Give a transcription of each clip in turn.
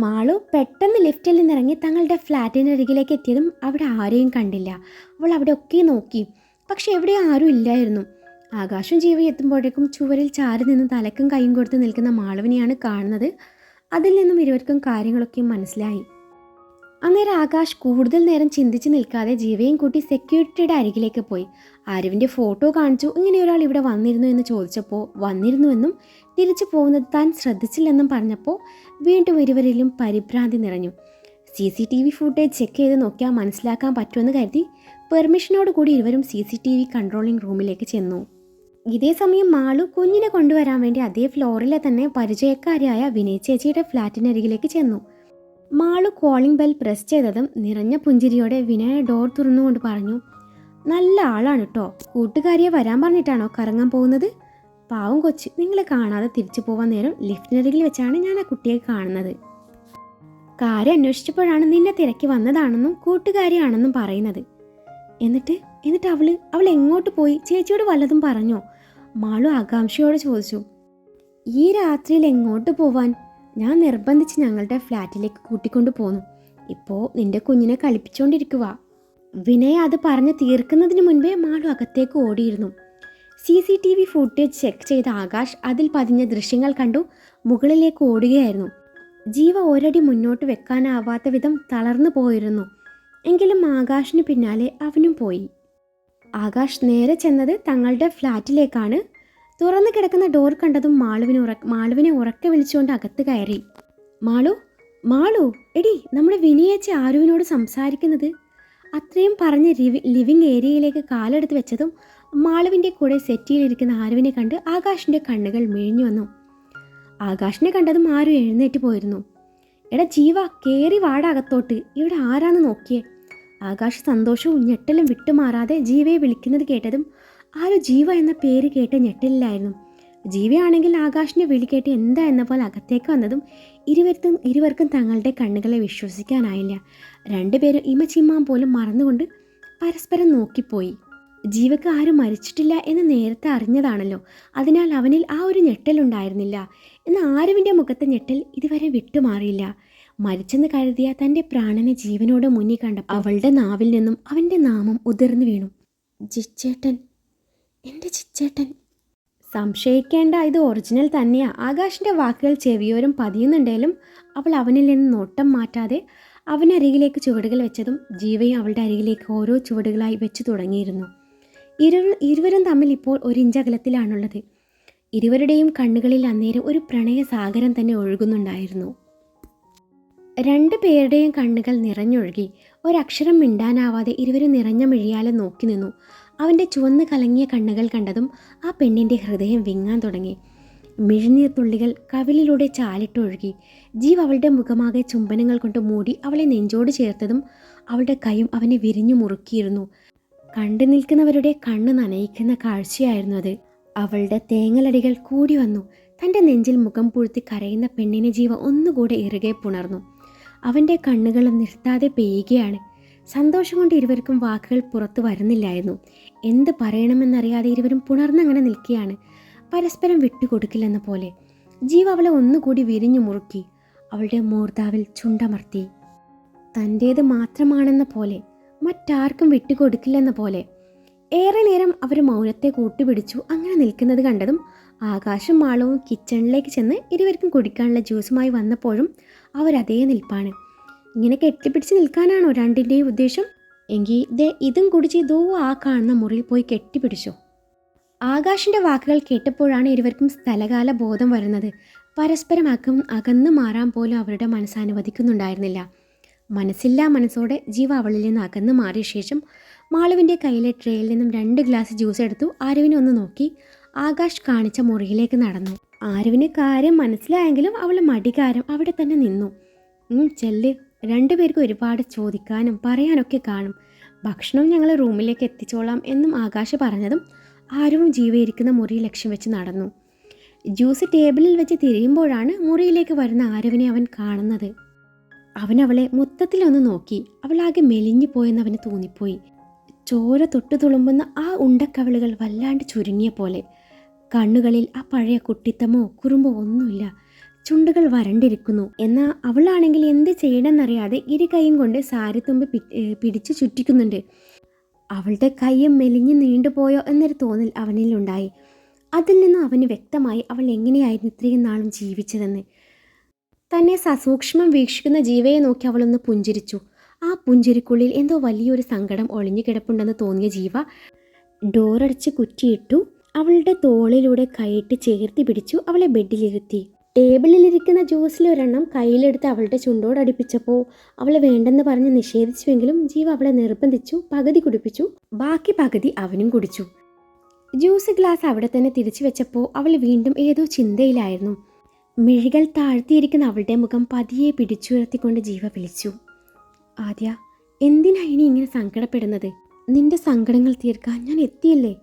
മാളു പെട്ടെന്ന് ലിഫ്റ്റിൽ നിന്നിറങ്ങി തങ്ങളുടെ ഫ്ലാറ്റിനരികിലേക്ക് എത്തിയതും അവിടെ ആരെയും കണ്ടില്ല. അവൾ അവിടെ ഒക്കെ നോക്കി, പക്ഷെ എവിടെയും ആരും ഇല്ലായിരുന്നു. ആകാശം ജീവ എത്തുമ്പോഴേക്കും ചുവരിൽ ചാരി നിന്ന് തലക്കും കൈയും കൊടുത്ത് നിൽക്കുന്ന മാളുവിനെയാണ് കാണുന്നത്. അതിൽ നിന്നും ഇരുവർക്കും കാര്യങ്ങളൊക്കെ മനസ്സിലായി. അന്നേരം ആകാശ് കൂടുതൽ നേരം ചിന്തിച്ച് നിൽക്കാതെ ജീവയും കൂട്ടി സെക്യൂരിറ്റിയുടെ അരികിലേക്ക് പോയി. ആരവിൻ്റെ ഫോട്ടോ കാണിച്ചു. ഇങ്ങനെ ഒരാൾ ഇവിടെ വന്നിരുന്നു എന്ന് ചോദിച്ചപ്പോൾ വന്നിരുന്നുവെന്നും തിരിച്ചു പോകുന്നത് താൻ ശ്രദ്ധിച്ചില്ലെന്നും പറഞ്ഞപ്പോൾ വീണ്ടും ഇരുവരിലും പരിഭ്രാന്തി നിറഞ്ഞു. CCTV ഫുട്ടേജ് ചെക്ക് ചെയ്ത് നോക്കിയാൽ മനസ്സിലാക്കാൻ പറ്റുമെന്ന് കരുതി പെർമിഷനോട് കൂടി ഇരുവരും CCTV കൺട്രോളിംഗ് റൂമിലേക്ക് ചെന്നു. ഇതേ സമയം മാളു കുഞ്ഞിനെ കൊണ്ടുവരാൻ വേണ്ടി അതേ ഫ്ലോറിലെ തന്നെ പരിചയക്കാരിയായ വിനയ് ചേച്ചിയുടെ ഫ്ലാറ്റിനരികിലേക്ക് ചെന്നു. മാളു കോളിംഗ് ബെൽ പ്രസ് ചെയ്തതും നിറഞ്ഞ പുഞ്ചിരിയോടെ വിനയ ഡോർ തുറന്നുകൊണ്ട് പറഞ്ഞു, നല്ല ആളാണ് കേട്ടോ. കൂട്ടുകാരിയെ വരാൻ പറഞ്ഞിട്ടാണോ കറങ്ങാൻ പോകുന്നത്? പാവം കൊച്ച്, നിങ്ങളെ കാണാതെ തിരിച്ചു പോവാൻ നേരം ലിഫ്റ്റിനരികിൽ വെച്ചാണ് ഞാൻ ആ കുട്ടിയെ കാണുന്നത്. കാര്യം അന്വേഷിച്ചപ്പോഴാണ് നിന്നെ തിരക്കി വന്നതാണെന്നും കൂട്ടുകാരിയാണെന്നും പറയുന്നത്. എന്നിട്ട് അവൾ എങ്ങോട്ട് പോയി? ചേച്ചിയോട് വല്ലതും പറഞ്ഞോ? മാളു ആകാംക്ഷയോട് ചോദിച്ചു. ഈ രാത്രിയിൽ എങ്ങോട്ട് പോവാൻ? ഞാൻ നിർബന്ധിച്ച് ഞങ്ങളുടെ ഫ്ലാറ്റിലേക്ക് കൂട്ടിക്കൊണ്ടു പോന്നു. ഇപ്പോൾ നിന്റെ കുഞ്ഞിനെ കളിപ്പിച്ചുകൊണ്ടിരിക്കുക. വിനയ അത് പറഞ്ഞ് തീർക്കുന്നതിന് മുൻപേ മാളു അകത്തേക്ക് ഓടിയിരുന്നു. CCTV ഫുട്ടേജ് ചെക്ക് ചെയ്ത ആകാശ് അതിൽ പതിഞ്ഞ ദൃശ്യങ്ങൾ കണ്ടു മുകളിലേക്ക് ഓടുകയായിരുന്നു. ജീവ ഒരടി മുന്നോട്ട് വെക്കാനാവാത്ത വിധം തളർന്നു പോയിരുന്നു. എങ്കിലും ആകാശിന് പിന്നാലെ അവനും പോയി. ആകാശ് നേരെ ചെന്നത് തങ്ങളുടെ ഫ്ലാറ്റിലേക്കാണ്. തുറന്നു കിടക്കുന്ന ഡോർ കണ്ടതും മാളുവിനെ ഉറക്കെ വിളിച്ചുകൊണ്ട് അകത്ത് കയറി. മാളു എടി, നമ്മുടെ വിനയേച്ചി ആരുവിനോട് സംസാരിക്കുന്നത്. അത്രയും പറഞ്ഞ് ലിവിംഗ് ഏരിയയിലേക്ക് കാലെടുത്ത് വെച്ചതും മാളുവിൻ്റെ കൂടെ സെറ്റിയിലിരിക്കുന്ന ആരുവിനെ കണ്ട് ആകാശിൻ്റെ കണ്ണുകൾ മിഴിഞ്ഞു വന്നു. ആകാശിനെ കണ്ടതും ആരു എഴുന്നേറ്റ് പോയിരുന്നു. എടാ ജീവ, കേറി വാട അകത്തോട്ട്, ഇവിടെ ആരാന്ന് നോക്കിയേ. ആകാശ് സന്തോഷവും ഞെട്ടലും വിട്ടുമാറാതെ ജീവയെ വിളിക്കുന്നത് കേട്ടതും ആരു ജീവ എന്ന പേര് കേട്ട് ഞെട്ടലിലായിരുന്നു. ജീവയാണെങ്കിൽ ആകാശിൻ്റെ വിളി കേട്ട് എന്താ എന്ന പോലെ അകത്തേക്ക് വന്നതും ഇരുവർക്കും തങ്ങളുടെ കണ്ണുകളെ വിശ്വസിക്കാനായില്ല. രണ്ടുപേരും ഇമച്ചിമ്മാൻ പോലും മറന്നുകൊണ്ട് പരസ്പരം നോക്കിപ്പോയി. ജീവക്ക് ആരും മരിച്ചിട്ടില്ല എന്ന് നേരത്തെ അറിഞ്ഞതാണല്ലോ, അതിനാൽ അവനിൽ ആ ഒരു ഞെട്ടലുണ്ടായിരുന്നില്ല. എന്നാൽ ആരുവിൻ്റെ മുഖത്തെ ഞെട്ടൽ ഇതുവരെ വിട്ടുമാറിയില്ല. മരിച്ചെന്ന് കരുതിയ തൻ്റെ പ്രാണനെ ജീവനോട് മുന്നിൽ കണ്ട അവളുടെ നാവിൽ നിന്നും അവൻ്റെ നാമം ഉതിർന്നു വീണു. ജിച്ചേട്ടൻ, എൻ്റെ ജിച്ചേട്ടൻ. സംശയിക്കേണ്ട, ഇത് ഒറിജിനൽ തന്നെയാ. ആകാശിൻ്റെ വാക്കുകൾ ചെവിയോരം പതിയുന്നുണ്ടെങ്കിലും അവൾ അവനിൽ നിന്ന് നോട്ടം മാറ്റാതെ അവനരികിലേക്ക് ചുവടുകൾ വെച്ചതും ജീവയും അവളുടെ അരികിലേക്ക് ഓരോ ചുവടുകളായി വെച്ചു തുടങ്ങിയിരുന്നു. ഇരുവരും തമ്മിൽ ഇപ്പോൾ 1 ഇഞ്ച് അകലത്തിലാണുള്ളത്. ഇരുവരുടെയും കണ്ണുകളിൽ അന്നേരം ഒരു പ്രണയസാഗരം തന്നെ ഒഴുകുന്നുണ്ടായിരുന്നു. രണ്ടുപേരുടെയും കണ്ണുകൾ നിറഞ്ഞൊഴുകി. ഒരക്ഷരം മിണ്ടാനാവാതെ ഇരുവരും നിറഞ്ഞ മിഴിയാലെ നോക്കി നിന്നു. അവൻ്റെ ചുവന്ന് കലങ്ങിയ കണ്ണുകൾ കണ്ടതും ആ പെണ്ണിൻ്റെ ഹൃദയം വിങ്ങാൻ തുടങ്ങി. മിഴിനീർ തുള്ളികൾ കവിളിലൂടെ ചാലിട്ടൊഴുകി. ജീവ് അവളുടെ മുഖമാകെ ചുംബനങ്ങൾ കൊണ്ട് മൂടി അവളെ നെഞ്ചോട് ചേർത്തതും അവളുടെ കൈയും അവനെ വിരിഞ്ഞു മുറുക്കിയിരുന്നു. കണ്ടു നിൽക്കുന്നവരുടെ കണ്ണ് നനയിക്കുന്ന കാഴ്ചയായിരുന്നു അത്. അവളുടെ തേങ്ങലടികൾ കൂടി വന്നു. തൻ്റെ നെഞ്ചിൽ മുഖം പൂഴ്ത്തി കരയുന്ന പെണ്ണിനെ ജീവ ഒന്നുകൂടെ ഇറുകെ പുണർന്നു. അവൻ്റെ കണ്ണുകൾ നിർത്താതെ പെയ്യുകയാണ്. സന്തോഷം കൊണ്ട് ഇരുവർക്കും വാക്കുകൾ പുറത്തു വരുന്നില്ലായിരുന്നു. എന്ത് പറയണമെന്നറിയാതെ ഇരുവരും പുണർന്നങ്ങനെ നിൽക്കുകയാണ്, പരസ്പരം വിട്ടുകൊടുക്കില്ലെന്ന പോലെ. ജീവ അവളെ ഒന്നുകൂടി വിരിഞ്ഞു മുറുക്കി അവളുടെ മൂർധാവിൽ ചുണ്ടമർത്തി. തൻ്റേത് മാത്രമാണെന്ന പോലെ, മറ്റാർക്കും വിട്ടുകൊടുക്കില്ലെന്ന പോലെ. ഏറെ നേരം അവർ മൗനത്തെ കൂട്ടുപിടിച്ചു അങ്ങനെ നിൽക്കുന്നത് കണ്ടതും ആകാശം മാളവും കിച്ചണിലേക്ക് ചെന്ന് ഇരുവർക്കും കുടിക്കാനുള്ള ജ്യൂസുമായി വന്നപ്പോഴും അവരതേ നിൽപ്പാണ്. ഇങ്ങനെ കെട്ടിപ്പിടിച്ച് നിൽക്കാനാണോ രണ്ടിൻ്റെയും ഉദ്ദേശം? എങ്കിൽ ഇതും കുടിച്ച് ഇതോ ആ കാണുന്ന മുറിയിൽ പോയി കെട്ടിപ്പിടിച്ചോ. ആകാശിൻ്റെ വാക്കുകൾ കേട്ടപ്പോഴാണ് ഇരുവർക്കും സ്ഥലകാല ബോധം വരുന്നത്. പരസ്പരം അകന്നു മാറാൻ പോലും അവരുടെ മനസ്സ് അനുവദിക്കുന്നുണ്ടായിരുന്നില്ല. മനസ്സില്ലാ മനസ്സോടെ ജീവ അവളിൽ നിന്ന് അകന്നു മാറിയ ശേഷം മാളുവിൻ്റെ കയ്യിലെ ട്രേയിൽ നിന്നും 2 ഗ്ലാസ് ജ്യൂസ് എടുത്തു ആരവിനെ ഒന്ന് നോക്കി ആകാശ് കാണിച്ച മുറിയിലേക്ക് നടന്നു. ആരവിന് കാര്യം മനസ്സിലായെങ്കിലും അവൾ മടികാരം അവിടെ തന്നെ നിന്നു. ചെല്ല്, രണ്ടുപേർക്കും ഒരുപാട് ചോദിക്കാനും പറയാനൊക്കെ കാണും. ഭക്ഷണം ഞങ്ങൾ റൂമിലേക്ക് എത്തിച്ചോളാം എന്നും ആകാശ് പറഞ്ഞതും ആരവും ജീവയിരിക്കുന്ന മുറി ലക്ഷ്യം വെച്ച് നടന്നു. ജ്യൂസ് ടേബിളിൽ വെച്ച് തിരിയുമ്പോഴാണ് മുറിയിലേക്ക് വരുന്ന ആരവിനെ അവൻ കാണുന്നത്. അവളെ മൊത്തത്തിലൊന്ന് നോക്കി. അവളാകെ മെലിഞ്ഞു പോയെന്ന് അവന് തോന്നിപ്പോയി. ചോര തൊട്ടു തുളുമ്പുന്ന ആ ഉണ്ടക്കവിളുകൾ വല്ലാണ്ട് ചുരുങ്ങിയ പോലെ. കണ്ണുകളിൽ ആ പഴയ കുട്ടിത്തമോ കുറുമ്പോ ഒന്നുമില്ല. ചുണ്ടുകൾ വരണ്ടിരിക്കുന്നു. എന്നാൽ അവളാണെങ്കിൽ എന്ത് ചെയ്യണമെന്നറിയാതെ ഇരു കൈയും കൊണ്ട് സാരിത്തുമ്പ് പിടിച്ചു ചുറ്റിക്കുന്നുണ്ട്. അവളുടെ കൈയും മെലിഞ്ഞ് നീണ്ടുപോയോ എന്നൊരു തോന്നൽ അവനിലുണ്ടായി. അതിൽ നിന്നും അവന് വ്യക്തമായി അവൾ എങ്ങനെയായിരുന്നു ഇത്രയും നാളും ജീവിച്ചതെന്ന്. തന്നെ സസൂക്ഷ്മം വീക്ഷിക്കുന്ന ജീവയെ നോക്കി അവളൊന്ന് പുഞ്ചിരിച്ചു. ആ പുഞ്ചിരിക്കുള്ളിൽ എന്തോ വലിയൊരു സങ്കടം ഒളിഞ്ഞു കിടപ്പുണ്ടെന്ന് തോന്നിയ ജീവ ഡോറടച്ച് കുറ്റിയിട്ടു. അവളുടെ തോളിലൂടെ കൈയിട്ട് ചേർത്തി പിടിച്ചു അവളെ ബെഡിലിരുത്തി. ടേബിളിലിരിക്കുന്ന ജ്യൂസിലൊരെണ്ണം കയ്യിലെടുത്ത് അവളുടെ ചുണ്ടോടടുപ്പിച്ചപ്പോൾ അവൾ വേണ്ടെന്ന് പറഞ്ഞ് നിഷേധിച്ചുവെങ്കിലും ജീവ അവളെ നിർബന്ധിച്ചു. പകുതി കുടിപ്പിച്ചു, ബാക്കി പകുതി അവനും കുടിച്ചു. ജ്യൂസ് ഗ്ലാസ് അവിടെ തന്നെ തിരിച്ചു വെച്ചപ്പോൾ അവൾ വീണ്ടും ഏതോ ചിന്തയിലായിരുന്നു. മിഴികൾ താഴ്ത്തിയിരിക്കുന്ന അവളുടെ മുഖം പതിയെ പിടിച്ചുയർത്തിക്കൊണ്ട് ജീവ വിളിച്ചു, ആദ്യ, എന്തിനാ ഇനി ഇങ്ങനെ സങ്കടപ്പെടുന്നത്? നിന്റെ സങ്കടങ്ങൾ തീർക്കാൻ ഞാൻ എത്തിയില്ലേ.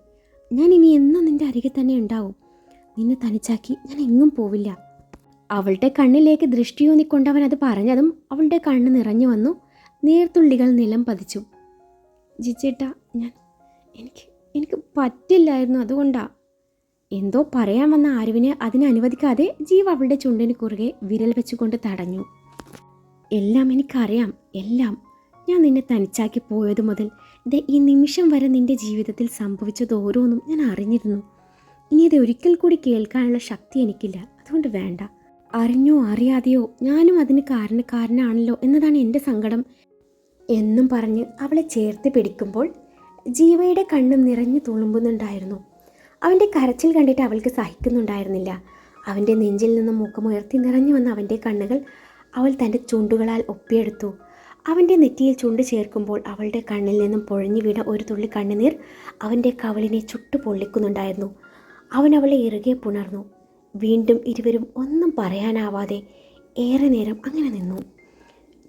ഞാൻ ഇനി എന്നും നിന്റെ അരികെ തന്നെ ഉണ്ടാവും. നിന്നെ തനിച്ചാക്കി ഞാൻ എങ്ങും പോവില്ല. അവളുടെ കണ്ണിലേക്ക് ദൃഷ്ടിയൂന്നിക്കൊണ്ടവൻ അത് പറഞ്ഞതും അവളുടെ കണ്ണ് നിറഞ്ഞു വന്നു. നീർത്തുള്ളികൾ നിലം പതിച്ചു. ജിജേട്ടാ, എനിക്ക് പറ്റില്ലായിരുന്നു, അതുകൊണ്ടാ. എന്തോ പറയാൻ വന്ന ആരുവിനെ അതിനനുവദിക്കാതെ ജീവ അവളുടെ ചുണ്ടിന് കുറുകെ വിരൽ വെച്ചുകൊണ്ട് തടഞ്ഞു. എല്ലാം എനിക്കറിയാം, എല്ലാം. ഞാൻ നിന്നെ തനിച്ചാക്കി പോയത് മുതൽ ഈ നിമിഷം വരെ നിന്റെ ജീവിതത്തിൽ സംഭവിച്ചത് ഓരോന്നും ഞാൻ അറിഞ്ഞിരുന്നു. ഇനി ഇത് ഒരിക്കൽ കൂടി കേൾക്കാനുള്ള ശക്തി എനിക്കില്ല. അതുകൊണ്ട് വേണ്ട. അറിഞ്ഞോ അറിയാതെയോ ഞാനും അതിന് കാരണക്കാരനാണല്ലോ എന്നതാണ് എൻ്റെ സങ്കടം എന്നും പറഞ്ഞ് അവളെ ചേർത്ത് പിടിക്കുമ്പോൾ ജീവയുടെ കണ്ണും നിറഞ്ഞു തുളുമ്പുന്നുണ്ടായിരുന്നു. അവൻ്റെ കരച്ചിൽ കണ്ടിട്ട് അവൾക്ക് സഹിക്കുന്നുണ്ടായിരുന്നില്ല. അവൻ്റെ നെഞ്ചിൽ നിന്നും മുഖമുയർത്തി നിറഞ്ഞു വന്ന അവൻ്റെ കണ്ണുകൾ അവൾ തൻ്റെ ചുണ്ടുകളാൽ ഒപ്പിയെടുത്തു. അവൻ്റെ നെറ്റിയിൽ ചുണ്ട് ചേർക്കുമ്പോൾ അവളുടെ കണ്ണിൽ നിന്നും പൊഴിഞ്ഞു വീണ ഒരു തുള്ളി കണ്ണുനീർ അവൻ്റെ കവിളിനെ ചുട്ടു പൊള്ളിക്കുന്നുണ്ടായിരുന്നു. അവൻ അവളെ ഇറുകെ പുണർന്നു. വീണ്ടും ഇരുവരും ഒന്നും പറയാനാവാതെ ഏറെ നേരം അങ്ങനെ നിന്നു.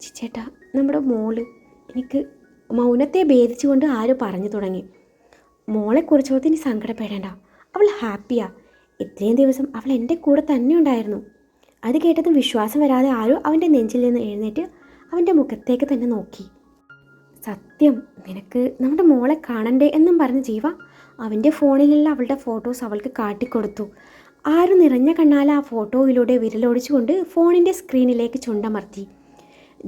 ചിച്ചേട്ടാ, നമ്മുടെ മോള്, എനിക്ക് മൗനത്തെ ഭേദിച്ചുകൊണ്ട് ആരോ പറഞ്ഞു തുടങ്ങി. മോളെക്കുറിച്ചോർത്ത് ഇനി സങ്കടപ്പെടേണ്ട, അവൾ ഹാപ്പിയാ. ഇത്രയും ദിവസം അവൾ എൻ്റെ കൂടെ തന്നെ ഉണ്ടായിരുന്നു. അത് കേട്ടതും വിശ്വാസം വരാതെ ആരോ അവൻ്റെ നെഞ്ചിൽ നിന്ന് എഴുന്നേറ്റ് അവൻ്റെ മുഖത്തേക്ക് തന്നെ നോക്കി. സത്യം, നിനക്ക് നമ്മുടെ മോളെ കാണണ്ടേ എന്നും പറഞ്ഞ് ജീവ അവൻ്റെ ഫോണിലുള്ള അവളുടെ ഫോട്ടോസ് അവൾക്ക് കാട്ടിക്കൊടുത്തു. ആരും നിറഞ്ഞ കണ്ണാൽ ആ ഫോട്ടോയിലൂടെ വിരലോടിച്ചുകൊണ്ട് ഫോണിൻ്റെ സ്ക്രീനിലേക്ക് ചുണ്ടമർത്തി.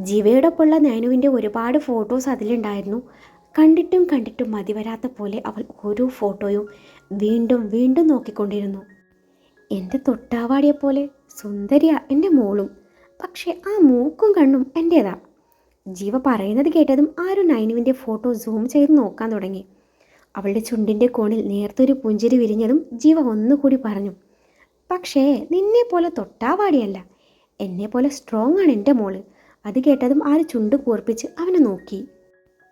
ജീവയോടൊപ്പമുള്ള നൈനുവിൻ്റെ ഒരുപാട് ഫോട്ടോസ് അതിലുണ്ടായിരുന്നു. കണ്ടിട്ടും മതിവരാത്ത പോലെ അവൾ ഓരോ ഫോട്ടോയും വീണ്ടും വീണ്ടും നോക്കിക്കൊണ്ടിരുന്നു. എൻ്റെ തൊട്ടാവാടിയെപ്പോലെ സുന്ദരിയാ എൻ്റെ മോളും, പക്ഷേ ആ മൂക്കും കണ്ണും എൻ്റേതാ. ജീവ പറയുന്നത് കേട്ടതും ആരും നൈനുവിൻ്റെ ഫോട്ടോ സൂം ചെയ്ത് നോക്കാൻ തുടങ്ങി. അവളുടെ ചുണ്ടിൻ്റെ കോണിൽ നേർത്തൊരു പുഞ്ചിരി വിരിഞ്ഞതും ജീവ ഒന്നുകൂടി പറഞ്ഞു, പക്ഷേ നിന്നെപ്പോലെ തൊട്ടാവാടിയല്ല, എന്നെപ്പോലെ സ്ട്രോങ് ആണ് എൻ്റെ മോള്. അത് കേട്ടതും ആര് ചുണ്ട് കൂർപ്പിച്ച് അവനെ നോക്കി.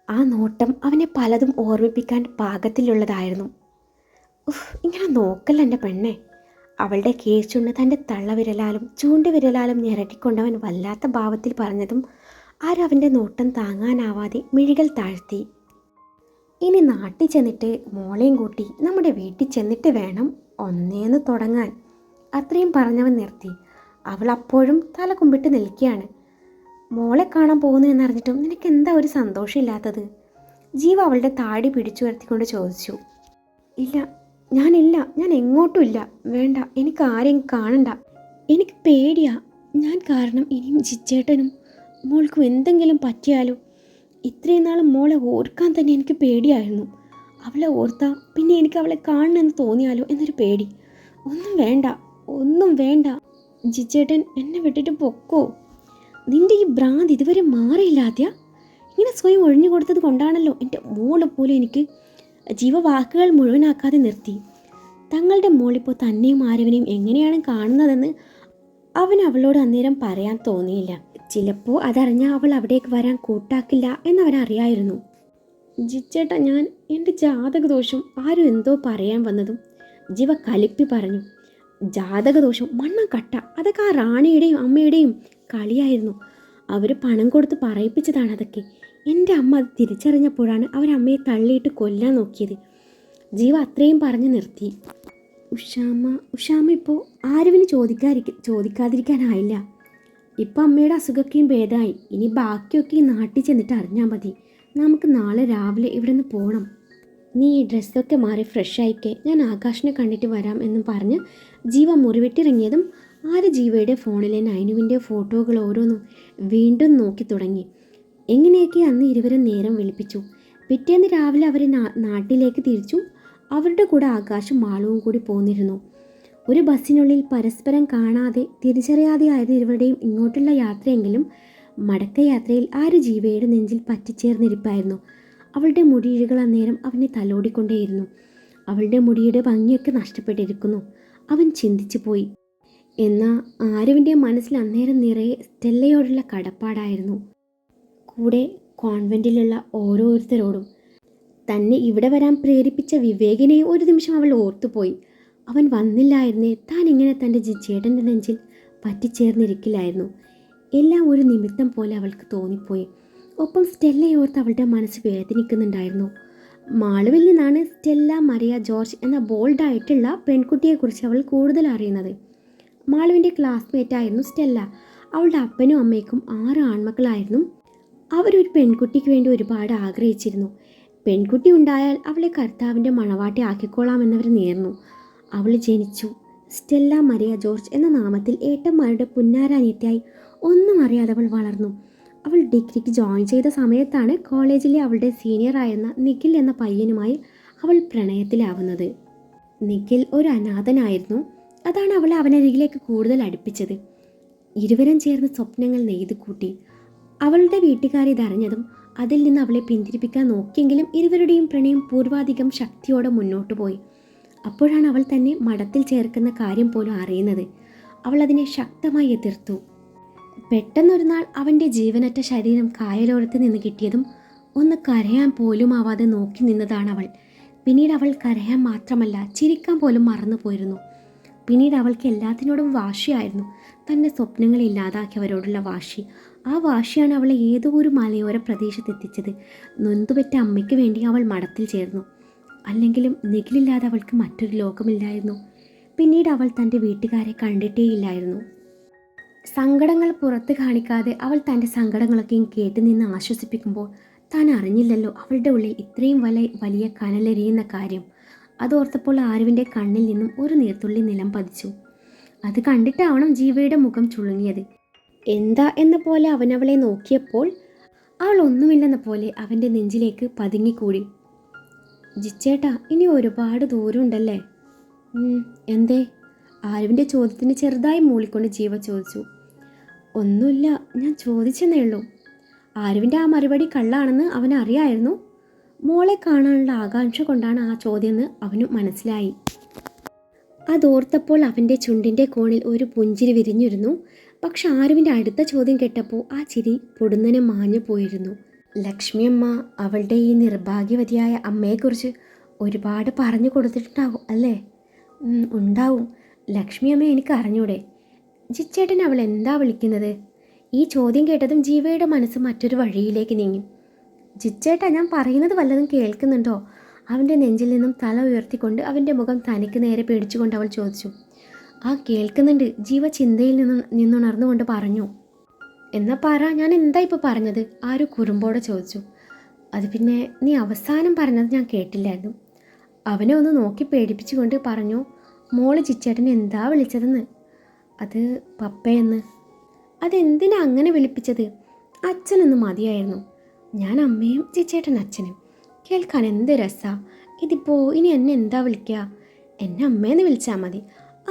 ആ നോട്ടം അവനെ പലതും ഓർമ്മിപ്പിക്കാൻ പാകത്തിലുള്ളതായിരുന്നു. ഇങ്ങനെ നോക്കല്ല എൻ്റെ പെണ്ണെ. അവളുടെ കീഴ്ചുണ്ട് തൻ്റെ തള്ളവിരലാലും ചൂണ്ടുവിരലാലും ഞെരട്ടിക്കൊണ്ടവൻ വല്ലാത്ത ഭാവത്തിൽ പറഞ്ഞതും ആരവൻ്റെ നോട്ടം താങ്ങാനാവാതെ മിഴികൾ താഴ്ത്തി. ഇനി നാട്ടിൽ ചെന്നിട്ട് മോളെയും കൂട്ടി നമ്മുടെ വീട്ടിൽ ചെന്നിട്ട് വേണം ഒന്നേന്ന് തുടങ്ങാൻ. അത്രയും പറഞ്ഞവൻ നിർത്തി. അവൾ അപ്പോഴും തല കുമ്പിട്ട് നിൽക്കുകയാണ്. മോളെ കാണാൻ പോകുന്നു എന്നറിഞ്ഞിട്ടും നിനക്ക് എന്താ ഒരു സന്തോഷമില്ലാത്തത്? ജീവ അവളുടെ താടി പിടിച്ചുയർത്തിക്കൊണ്ട് ചോദിച്ചു. ഇല്ല, ഞാൻ എങ്ങോട്ടും ഇല്ല. വേണ്ട, എനിക്ക് ആരെയും കാണണ്ട. എനിക്ക് പേടിയാ. ഞാൻ കാരണം ഇനിയും ജിച്ചേട്ടനും മോൾക്കും എന്തെങ്കിലും പറ്റിയാലോ? ഇത്രയും നാളും മോളെ ഓർക്കാൻ തന്നെ എനിക്ക് പേടിയായിരുന്നു. അവളെ ഓർത്താ പിന്നെ എനിക്ക് അവളെ കാണണമെന്ന് തോന്നിയാലോ എന്നൊരു പേടി. ഒന്നും വേണ്ട ജിച്ചേട്ടൻ, എന്നെ വിട്ടിട്ട് പൊക്കോ. നിന്റെ ഈ ഭ്രാന്ത് ഇതുവരെ മാറിയില്ലാതെയ. ഇങ്ങനെ സ്വയം ഒഴിഞ്ഞു കൊടുത്തത് കൊണ്ടാണല്ലോ എൻ്റെ മോളെ പോലെ എനിക്ക്. ജീവ വാക്കുകൾ മുഴുവനാക്കാതെ നിർത്തി. തങ്ങളുടെ മോളിപ്പോൾ തന്നെയും ആരവനെയും എങ്ങനെയാണ് കാണുന്നതെന്ന് അവളോട് അന്നേരം പറയാൻ തോന്നിയില്ല. ചിലപ്പോൾ അതറിഞ്ഞാൽ അവൾ അവിടേക്ക് വരാൻ കൂട്ടാക്കില്ല എന്നവനറിയായിരുന്നു. ജിച്ചേട്ടാ, ഞാൻ എൻ്റെ ജാതകദോഷം ആരും എന്തോ പറയാൻ വന്നതും ജീവ കലിപ്പി പറഞ്ഞു. ജാതകദോഷം മണ്ണം കട്ട, അതൊക്കെ ആ റാണിയുടെയും അമ്മയുടെയും കളിയായിരുന്നു. അവർ പണം കൊടുത്ത് പറയിപ്പിച്ചതാണ് അതൊക്കെ. എൻ്റെ അമ്മ അത് തിരിച്ചറിഞ്ഞപ്പോഴാണ് അവരമ്മയെ തള്ളിയിട്ട് കൊല്ലാൻ നോക്കിയത്. ജീവ അത്രയും പറഞ്ഞു നിർത്തി. ഉഷാമ്മ ഇപ്പോൾ ആരുവിന് ചോദിക്കാതിരിക്കാനായില്ല. ഇപ്പം അമ്മയുടെ അസുഖമൊക്കെയും ഭേദമായി. ഇനി ബാക്കിയൊക്കെ ഈ നാട്ടിൽ ചെന്നിട്ട് അറിഞ്ഞാൽ മതി. നമുക്ക് നാളെ രാവിലെ ഇവിടെ നിന്ന് പോകണം. നീ ഈ ഡ്രസ്സൊക്കെ മാറി ഫ്രഷ് ആയിക്കേ, ഞാൻ ആകാശിനെ കണ്ടിട്ട് വരാം എന്നും പറഞ്ഞ് ജീവ മുറിവിട്ടിറങ്ങിയതും ആര് ജീവയുടെ ഫോണിലെ നൈനുവിൻ്റെ ഫോട്ടോകൾ ഓരോന്നും വീണ്ടും നോക്കി തുടങ്ങി. എങ്ങനെയൊക്കെ അന്ന് ഇരുവരും നേരം വിളിപ്പിച്ചു. പിറ്റേന്ന് രാവിലെ അവർ നാട്ടിലേക്ക് തിരിച്ചു. അവരുടെ കൂടെ ആകാശും മാളവും കൂടി പോന്നിരുന്നു. ഒരു ബസ്സിനുള്ളിൽ പരസ്പരം കാണാതെ തിരിച്ചറിയാതെ ആയത് ഇരുവരുടെയും ഇങ്ങോട്ടുള്ള യാത്രയെങ്കിലും മടക്കയാത്രയിൽ ആര് ജീവയുടെ നെഞ്ചിൽ പറ്റിച്ചേർന്നിരിപ്പായിരുന്നു. അവളുടെ മുടിയിഴകൾ അന്നേരം അവനെ തലോടിക്കൊണ്ടേയിരുന്നു. അവളുടെ മുടിയുടെ ഭംഗിയൊക്കെ നഷ്ടപ്പെട്ടിരിക്കുന്നു. അവൻ ചിന്തിച്ചു പോയി. എന്നാൽ ആരുവിൻ്റെ മനസ്സിൽ അന്നേരം നിറയെ സ്റ്റെല്ലയോടുള്ള കടപ്പാടായിരുന്നു. കൂടെ കോൺവെൻറ്റിലുള്ള ഓരോരുത്തരോടും. തന്നെ ഇവിടെ വരാൻ പ്രേരിപ്പിച്ച വിവേകിനെ ഒരു നിമിഷം അവൾ ഓർത്തുപോയി. അവൻ വന്നില്ലായിരുന്നേ താൻ ഇങ്ങനെ തൻ്റെ ചേട്ടൻ്റെ നെഞ്ചിൽ പറ്റിച്ചേർന്നിരിക്കില്ലായിരുന്നു. എല്ലാം ഒരു നിമിത്തം പോലെ അവൾക്ക് തോന്നിപ്പോയി. ഒപ്പം സ്റ്റെല്ലയോർത്ത് അവളുടെ മനസ്സ് വേദനിക്കുന്നുണ്ടായിരുന്നു. മാളുവിൽ നിന്നാണ് സ്റ്റെല്ല മരിയ ജോർജ് എന്ന ബോൾഡായിട്ടുള്ള പെൺകുട്ടിയെക്കുറിച്ച് അവൾ കൂടുതൽ അറിയുന്നത്. മാളുവിൻ്റെ ക്ലാസ്മേറ്റായിരുന്നു സ്റ്റെല്ല. അവളുടെ അപ്പനും അമ്മയ്ക്കും 6 ആൺമക്കളായിരുന്നു. അവരൊരു പെൺകുട്ടിക്ക് വേണ്ടി ഒരുപാട് ആഗ്രഹിച്ചിരുന്നു. പെൺകുട്ടി ഉണ്ടായാൽ അവളെ കർത്താവിൻ്റെ മണവാട്ടി ആക്കിക്കോളാമെന്നവർ നേർന്നു. അവൾ ജനിച്ചു. സ്റ്റെല്ല മരിയ ജോർജ് എന്ന നാമത്തിൽ ഏട്ടന്മാരുടെ പുന്നാരാനിയത്തിയായി ഒന്നും അറിയാതെ അവൾ വളർന്നു. അവൾ ഡിഗ്രിക്ക് ജോയിൻ ചെയ്ത സമയത്താണ് കോളേജിലെ അവളുടെ സീനിയറായിരുന്ന നിഖിൽ എന്ന പയ്യനുമായി അവൾ പ്രണയത്തിലാവുന്നത്. നിഖിൽ ഒരു അനാഥനായിരുന്നു. അതാണ് അവളെ അവനരികിലേക്ക് കൂടുതൽ അടുപ്പിച്ചത്. ഇരുവരും ചേർന്ന് സ്വപ്നങ്ങൾ നെയ്തു കൂട്ടി. അവളുടെ വീട്ടുകാരിതറിഞ്ഞതും അതിൽ നിന്ന് അവളെ പിന്തിരിപ്പിക്കാൻ നോക്കിയെങ്കിലും ഇരുവരുടെയും പ്രണയം പൂർവാധികം ശക്തിയോടെ മുന്നോട്ടു പോയി. അപ്പോഴാണ് അവൾ തന്നെ മഠത്തിൽ ചേർക്കുന്ന കാര്യം പോലും അറിയുന്നത്. അവൾ അതിനെ ശക്തമായി എതിർത്തു. പെട്ടെന്നൊരു നാൾ അവൻ്റെ ജീവനറ്റ ശരീരം കായലോരത്ത് നിന്ന് കിട്ടിയതും ഒന്ന് കരയാൻ പോലും ആവാതെ നോക്കി നിന്നതാണ് അവൾ. പിന്നീട് അവൾ കരയാൻ മാത്രമല്ല ചിരിക്കാൻ പോലും മറന്നു പോയിരുന്നു. പിന്നീട് അവൾക്ക് എല്ലാത്തിനോടും വാശിയായിരുന്നു. തൻ്റെ സ്വപ്നങ്ങൾ ഇല്ലാതാക്കിയവരോടുള്ള വാശി. ആ വാശിയാണ് അവളെ ഏതോ ഒരു മലയോര പ്രദേശത്തെത്തിച്ചത്. നൊന്തുപെറ്റ അമ്മയ്ക്ക് വേണ്ടി അവൾ മഠത്തിൽ ചേർന്നു. അല്ലെങ്കിലും നിഖിലില്ലാതെ അവൾക്ക് മറ്റൊരു ലോകമില്ലായിരുന്നു. പിന്നീട് അവൾ തൻ്റെ വീട്ടുകാരെ കണ്ടിട്ടേയില്ലായിരുന്നു. സങ്കടങ്ങൾ പുറത്ത് കാണിക്കാതെ അവൾ തൻ്റെ സങ്കടങ്ങളൊക്കെയും കേട്ട് നിന്ന് ആശ്വസിപ്പിക്കുമ്പോൾ താൻ അറിഞ്ഞില്ലല്ലോ അവളുടെ ഉള്ളിൽ ഇത്രയും വലിയ കനലെരിയുന്ന കാര്യം. അതോർത്തപ്പോൾ ആരുവിൻ്റെ കണ്ണിൽ നിന്നും ഒരു നീർത്തുള്ളി നിലം പതിച്ചു. അത് കണ്ടിട്ടാവണം ജീവയുടെ മുഖം ചുളുങ്ങിയത്. എന്താ എന്ന പോലെ അവനവളെ നോക്കിയപ്പോൾ അവൾ ഒന്നുമില്ലെന്ന പോലെ അവൻ്റെ നെഞ്ചിലേക്ക് പതുങ്ങിക്കൂടി. ജിച്ചേട്ടാ, ഇനി ഒരുപാട് ദൂരമുണ്ടല്ലേ? എന്തേ? ആരുവിൻ്റെ ചോദ്യത്തിന് ചെറുതായി മൂളിക്കൊണ്ട് ജീവ ചോദിച്ചു. ഒന്നുമില്ല, ഞാൻ ചോദിച്ചെന്നേ ഉള്ളൂ. ആരുവിൻ്റെ ആ മറുപടി കള്ളാണെന്ന് അവനറിയായിരുന്നു. മോളെ കാണാനുള്ള ആകാംക്ഷ കൊണ്ടാണ് ആ ചോദ്യമെന്ന് അവന് മനസ്സിലായി. അതോർത്തപ്പോൾ അവൻ്റെ ചുണ്ടിൻ്റെ കോണിൽ ഒരു പുഞ്ചിരി വിരിഞ്ഞിരുന്നു. പക്ഷെ ആരുവിൻ്റെ അടുത്ത ചോദ്യം കേട്ടപ്പോൾ ആ ചിരി പൊടുന്നനെ മാഞ്ഞു പോയിരുന്നു. ലക്ഷ്മിയമ്മ അവളുടെ ഈ നിർഭാഗ്യവതിയായ അമ്മയെക്കുറിച്ച് ഒരുപാട് പറഞ്ഞു കൊടുത്തിട്ടുണ്ടാവും അല്ലേ? ഉണ്ടാവും. ലക്ഷ്മിയമ്മ എനിക്ക് അറിഞ്ഞൂടെ? ജിച്ചേട്ടൻ അവൾ എന്താ വിളിക്കുന്നത്? ഈ ചോദ്യം കേട്ടതും ജീവയുടെ മനസ്സ് മറ്റൊരു വഴിയിലേക്ക് നീങ്ങി. ജിച്ചേട്ടാ, ഞാൻ പറയുന്നത് വല്ലതും കേൾക്കുന്നുണ്ടോ? അവൻ്റെ നെഞ്ചിൽ നിന്നും തല ഉയർത്തിക്കൊണ്ട് അവൻ്റെ മുഖം തനിക്ക് നേരെ പേടിച്ചുകൊണ്ട് അവൾ ചോദിച്ചു. ആ, കേൾക്കുന്നുണ്ട്. ജീവ ചിന്തയിൽ നിന്നുണർന്നുകൊണ്ട് പറഞ്ഞു. എന്നാ പറ, ഞാൻ എന്താ ഇപ്പോൾ പറഞ്ഞത്? ആരോ കുറുമ്പോടെ ചോദിച്ചു. അത് പിന്നെ നീ അവസാനം പറഞ്ഞത് ഞാൻ കേട്ടില്ലായിരുന്നു. അവനെ ഒന്ന് നോക്കി പേടിപ്പിച്ചുകൊണ്ട് പറഞ്ഞു. മോള് ജിച്ചേട്ടനെ എന്താ വിളിച്ചതെന്ന്. അത് പപ്പയെന്ന്. അതെന്തിനാ അങ്ങനെ വിളിപ്പിച്ചത്? അച്ഛനൊന്ന് മതിയായിരുന്നു. ഞാൻ അമ്മയും ജിച്ചേട്ടൻ അച്ഛനും. കേൾക്കാൻ എന്ത് രസാ. ഇതിപ്പോൾ ഇനി എന്നെ എന്താ വിളിക്കുക? എന്നെ അമ്മയെന്ന് വിളിച്ചാൽ മതി.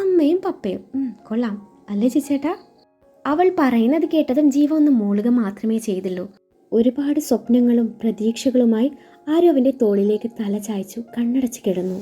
അമ്മയും പപ്പയും. കൊള്ളാം അല്ലേ ജിച്ചേട്ടാ? അവൾ പറയുന്നത് കേട്ടതും ജീവ ഒന്ന് മൂളുക മാത്രമേ ചെയ്തുള്ളൂ. ഒരുപാട് സ്വപ്നങ്ങളും പ്രതീക്ഷകളുമായി ആരും അവൻ്റെ തോളിലേക്ക് തല ചായ്ച്ചു കണ്ണടച്ച് കിടന്നു.